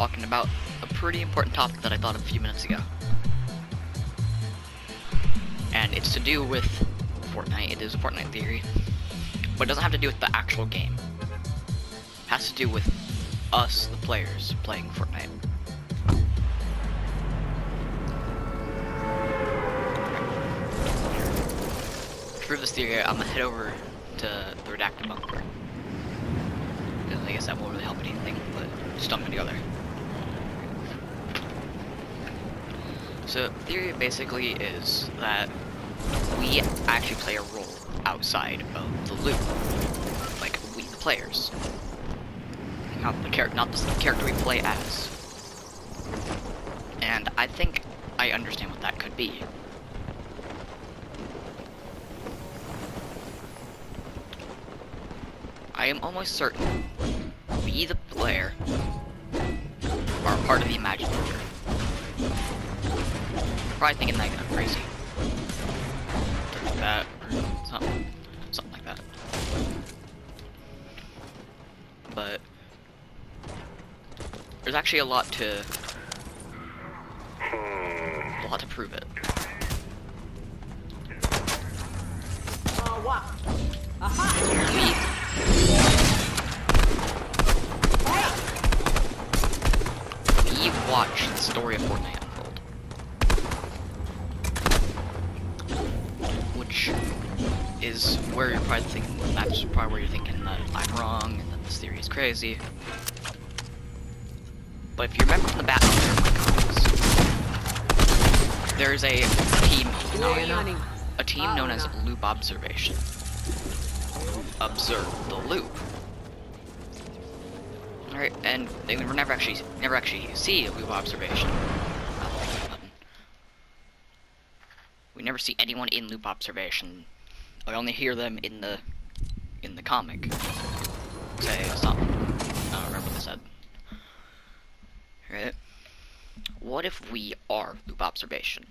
talking about a pretty important topic that I thought of a few minutes ago. And it's to do with Fortnite. It is a Fortnite theory. But it doesn't have to do with the actual game. It has to do with us, the players, playing Fortnite. To prove this theory, I'm gonna head over to the redacted bunker. I guess that won't really help anything, but just I'm gonna go there. So, theory basically is that we actually play a role outside of the loop. Like, we, the players. Not the character we play as. And I think I understand what that could be. I am almost certain we, the player, are part of the imagined order. Probably thinking that I'm crazy. Like that, or something like that. But there's actually a lot to prove it. What? Aha! We watch the story of Fortnite unfold, which is where you're probably thinking. That's probably where you're thinking that I'm wrong and that this theory is crazy. But if you remember from the Batman comics, there's a team known as Loop Observation. Observe the loop. Alright, and they never actually see a loop observation. We never see anyone in loop observation. We only hear them in the comic. Say something. I don't remember what they said. Right? What if we are loop observation?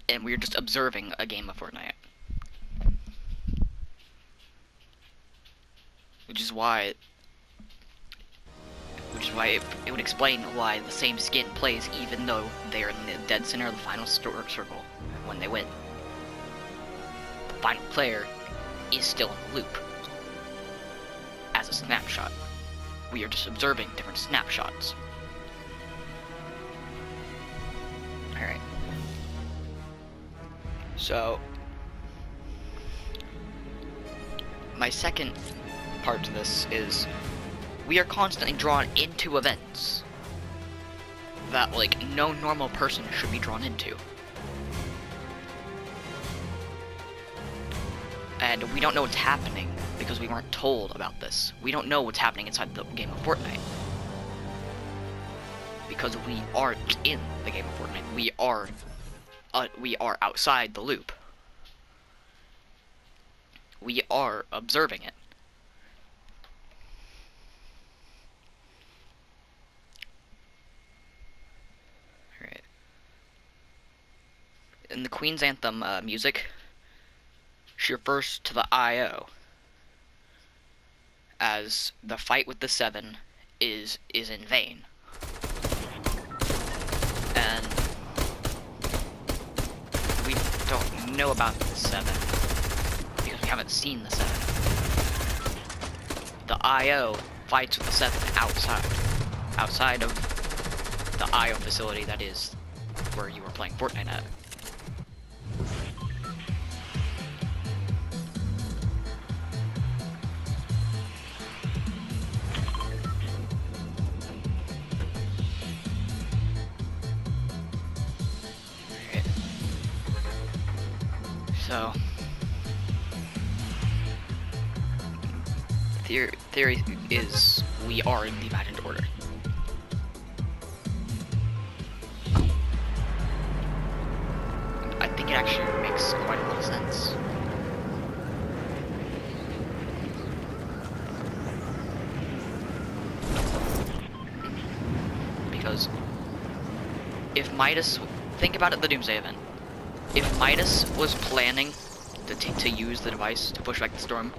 And we're just observing a game of Fortnite? Which is why it would explain why the same skin plays even though they're in the dead center of the final circle when they win. The final player is still in the loop as a snapshot. We are just observing different snapshots. Alright. So, my second part to this is we are constantly drawn into events that, like, no normal person should be drawn into. And we don't know what's happening because we weren't told about this. We don't know what's happening inside the game of Fortnite. Because we aren't in the game of Fortnite. We are outside the loop. We are observing it. Alright. In the Queen's Anthem music, she refers to the I.O. as the fight with the Seven is in vain. And we don't know about the Seven because we haven't seen the Seven. The I.O. fights with the Seven outside of the I.O. facility that is where you were playing Fortnite at. So, theory is we are in the imagined order. I think it actually makes quite a lot of sense. Because if Midas, think about it, the Doomsday event. If Midas was planning to use the device to push back the storm,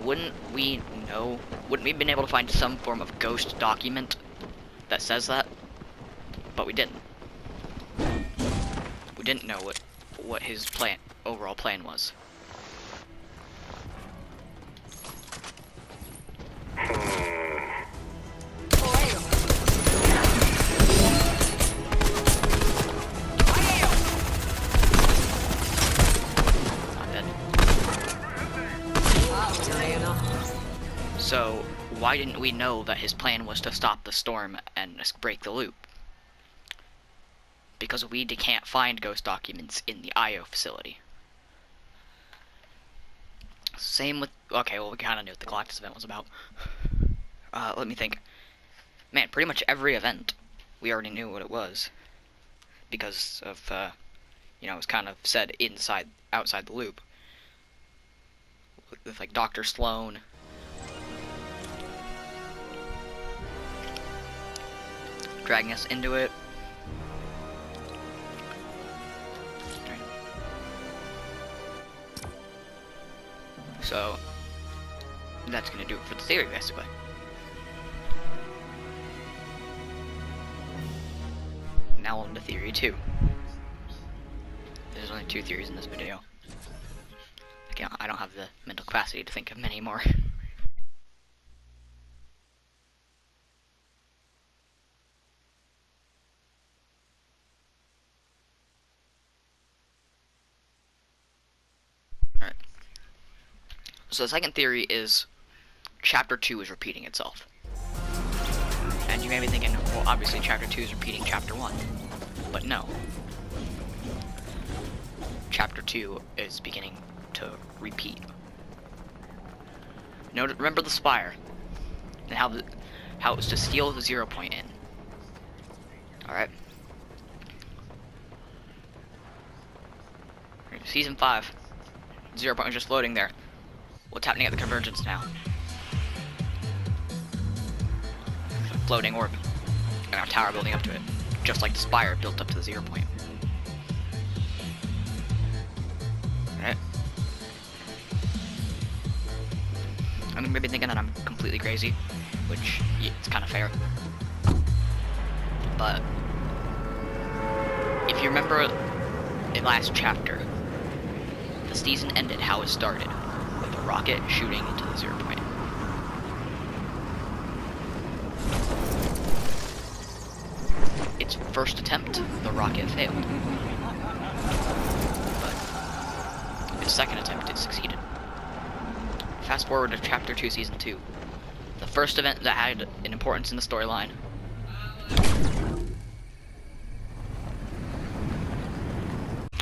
wouldn't we have been able to find some form of ghost document that says that, but we didn't. We didn't know what his overall plan was. So, why didn't we know that his plan was to stop the storm and break the loop? Because we can't find ghost documents in the IO facility. Same with... Okay, well, we kind of knew what the Galactus event was about. Let me think. Man, pretty much every event, we already knew what it was. Because of, you know, it was kind of said outside the loop. With, like, Dr. Sloan... dragging us into it. So, that's gonna do it for the theory, basically. Now on to theory 2. There's only 2 theories in this video. I don't have the mental capacity to think of many more. Alright. So the second theory is Chapter 2 is repeating itself. And you may be thinking, well, obviously Chapter 2 is repeating Chapter 1. But no. Chapter 2 is beginning to repeat. Remember the Spire? And how it was to steal the 0 point in. Alright. Season 5. 0 point was just floating there. What's happening at the Convergence now? Floating orb. And our tower building up to it. Just like the Spire built up to the 0 point. Alright. I mean, maybe thinking that I'm completely crazy, which, yeah, it's kind of fair. But, if you remember the last chapter, the season ended how it started, with a rocket shooting into the 0 point. Its first attempt, the rocket failed. But its second attempt, it succeeded. Fast forward to Chapter 2, Season 2. The first event that had an importance in the storyline.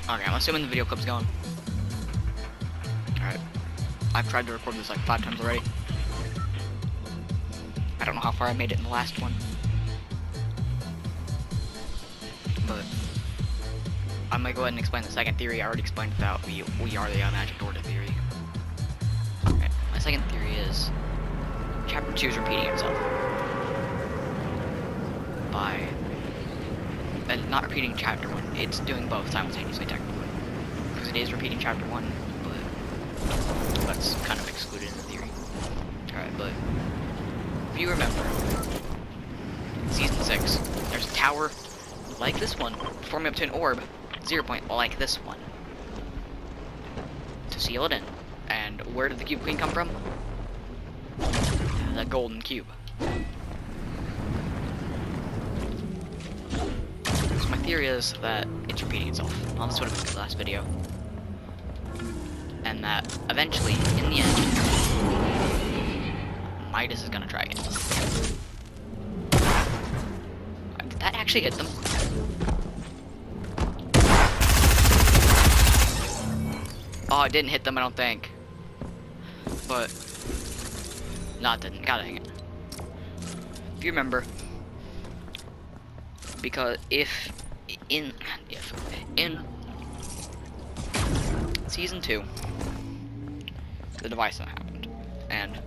Okay, I'm assuming the video clip's going. Alright. I've tried to record this like 5 times already. I don't know how far I made it in the last one. But I'm gonna go ahead and explain the second theory. I already explained that we are the magic order theory. Alright, my second theory is Chapter 2 is repeating itself. And not repeating Chapter 1. It's doing both simultaneously, technically. Because it is repeating Chapter 1, but that's kind of excluded in the theory. Alright, but if you remember, Season 6, there's a tower like this one, forming up to an orb, 0 point, like this one, to seal it in. And where did the Cube Queen come from? The golden cube. So my theory is that it's repeating itself. Well, this would have been the last video. And that eventually, in the end, Midas is gonna try again. Did that actually hit them? Oh, it didn't hit them, I don't think. But, no, it didn't. God dang it. If you remember, because if in Season 2, the device happened, and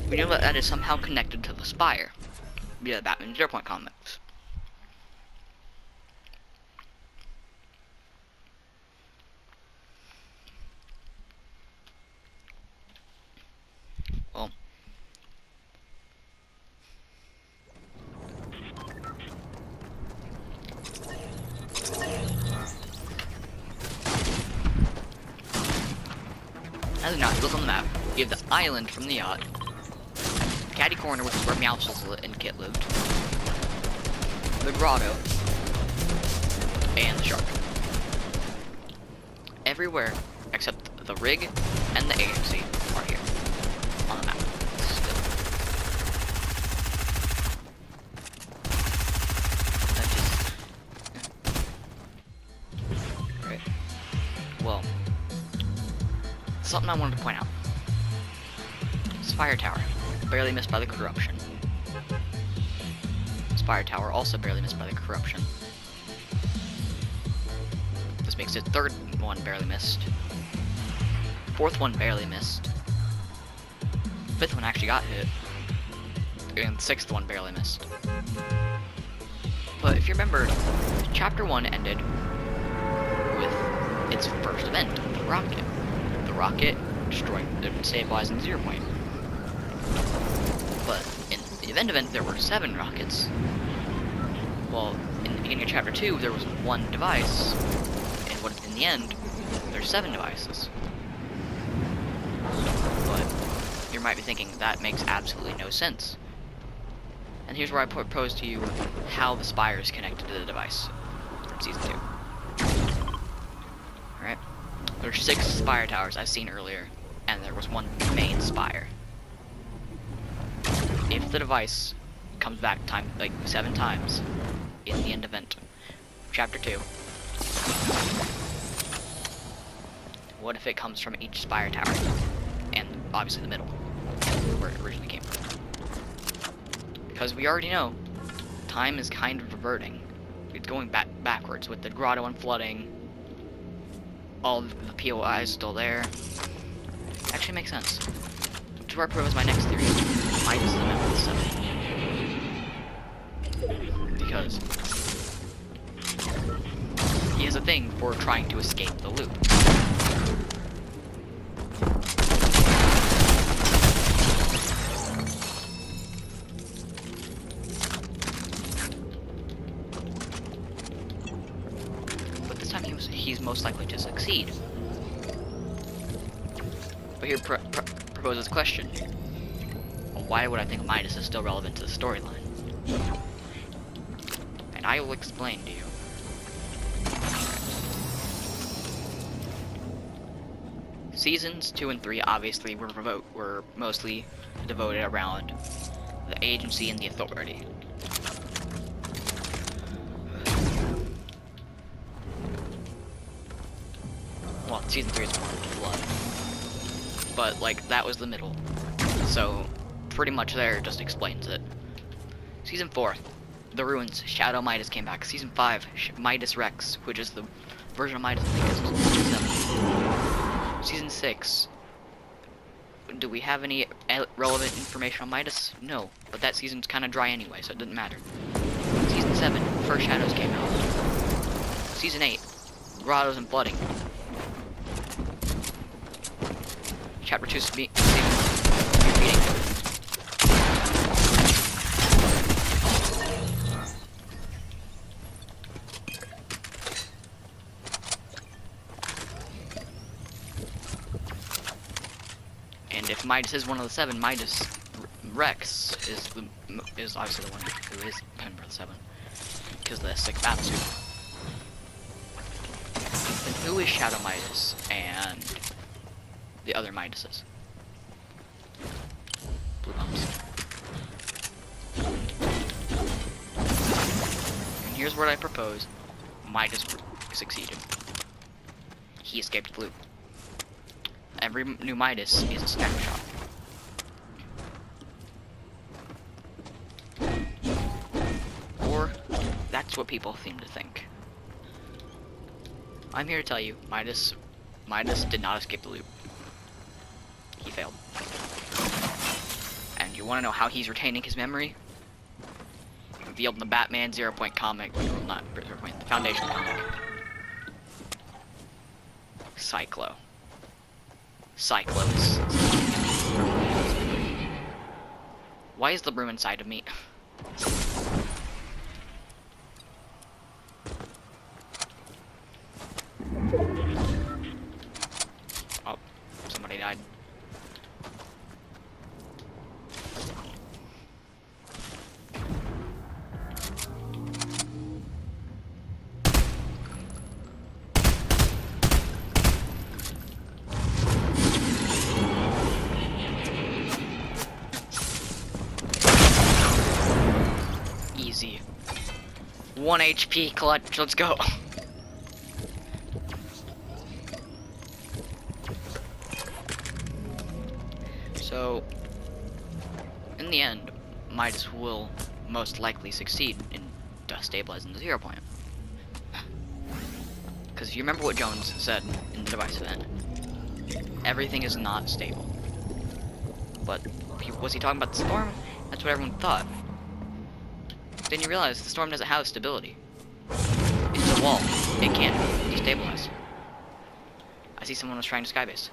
we know that is somehow connected to the Spire via the Batman 0 point comics. Well, As of now, look on the map. You have the island from the yacht, Caddy Corner, which is where Meowscles and Kit lived, the grotto, and the shark. Everywhere except the rig and the agency are here on the map. Still. That just... Right. Well, something I wanted to point out. Spire Tower, barely missed by the corruption. Spire Tower, also barely missed by the corruption. This makes it third one barely missed. Fourth one barely missed. Fifth one actually got hit. And sixth one barely missed. But if you remember, Chapter 1 ended with its first event, the rocket. The rocket destroyed, stabilizing the 0 point. But in the event, there were 7 rockets. Well, in the beginning of Chapter 2, there was 1 device. And what in the end, there's 7 devices. But you might be thinking that makes absolutely no sense. And here's where I propose to you how the spire is connected to the device from Season 2. Alright? There's 6 spire towers I've seen earlier, and there was 1 main spire. If the device comes back 7 times in the end event, Chapter 2, what if it comes from each spire tower? And obviously the middle, where it originally came from. Because we already know, time is kind of reverting. It's going backwards with the grotto and flooding. All the POIs still there. Actually makes sense. Which is where I propose my next theory. Midas is the member of the 7. Because he has a thing for trying to escape the loop. He's most likely to succeed. But here proposes a question. Why would I think Midas is still relevant to the storyline? And I will explain to you. Seasons 2 and 3 obviously were mostly devoted around the agency and the authority. Well, Season 3 is more blood. But, like, that was the middle. So, pretty much there just explains it. Season 4, the ruins, Shadow Midas came back. Season 5, Midas Rex, which is the version of Midas I think is Season 7. Season 6, do we have any relevant information on Midas? No, but that season's kind of dry anyway, so it doesn't matter. Season 7, first Shadows came out. Season 8, Grottos and Flooding. Chapter 2 repeating. And if Midas is one of the 7, Midas Rex is obviously the one who is member of the 7, because the 6th battle suit. Then who is Shadow Midas and the other Midases? Blue bumps. And here's what I propose Midas succeeded. He escaped the loop. Every new Midas is a snapshot. Or, that's what people seem to think. I'm here to tell you, Midas did not escape the loop. He failed. And you want to know how he's retaining his memory? Revealed in the Batman 0 Point comic, well, not 0 Point, the Foundation comic. Cyclos. Why is the broom inside of me? Oh, somebody died. 1 HP clutch, let's go. So, in the end, Midas will most likely succeed in stabilizing the 0 point. Because if you remember what Jones said in the device event, everything is not stable. But was he talking about the storm? That's what everyone thought. Then you realize the storm doesn't have stability. It's a wall. It can't destabilize. I see someone was trying to skybase.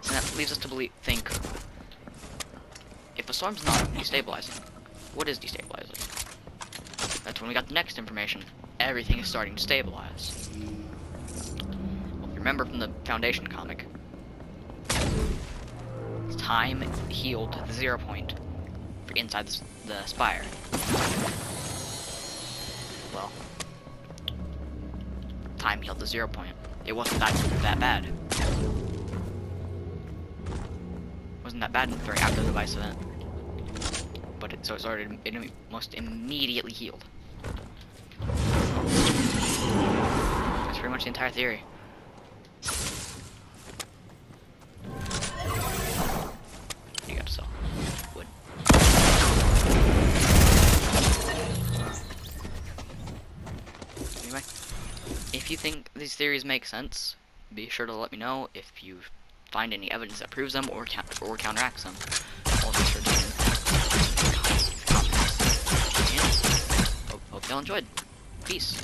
And that leaves us to think, if a storm's not destabilizing, what is destabilizing? That's when we got the next information. Everything is starting to stabilize. Well, if you remember from the Foundation comic, time healed the 0 point for inside the spire. Well, time healed the 0 point. It wasn't that bad. Wasn't that bad during after the device event. But it started almost immediately healed. That's pretty much the entire theory. You got to sell wood. Anyway, if you think these theories make sense, be sure to let me know. If you find any evidence that proves them or counteracts them, I'll be sure to comment. Hope y'all enjoyed. Peace.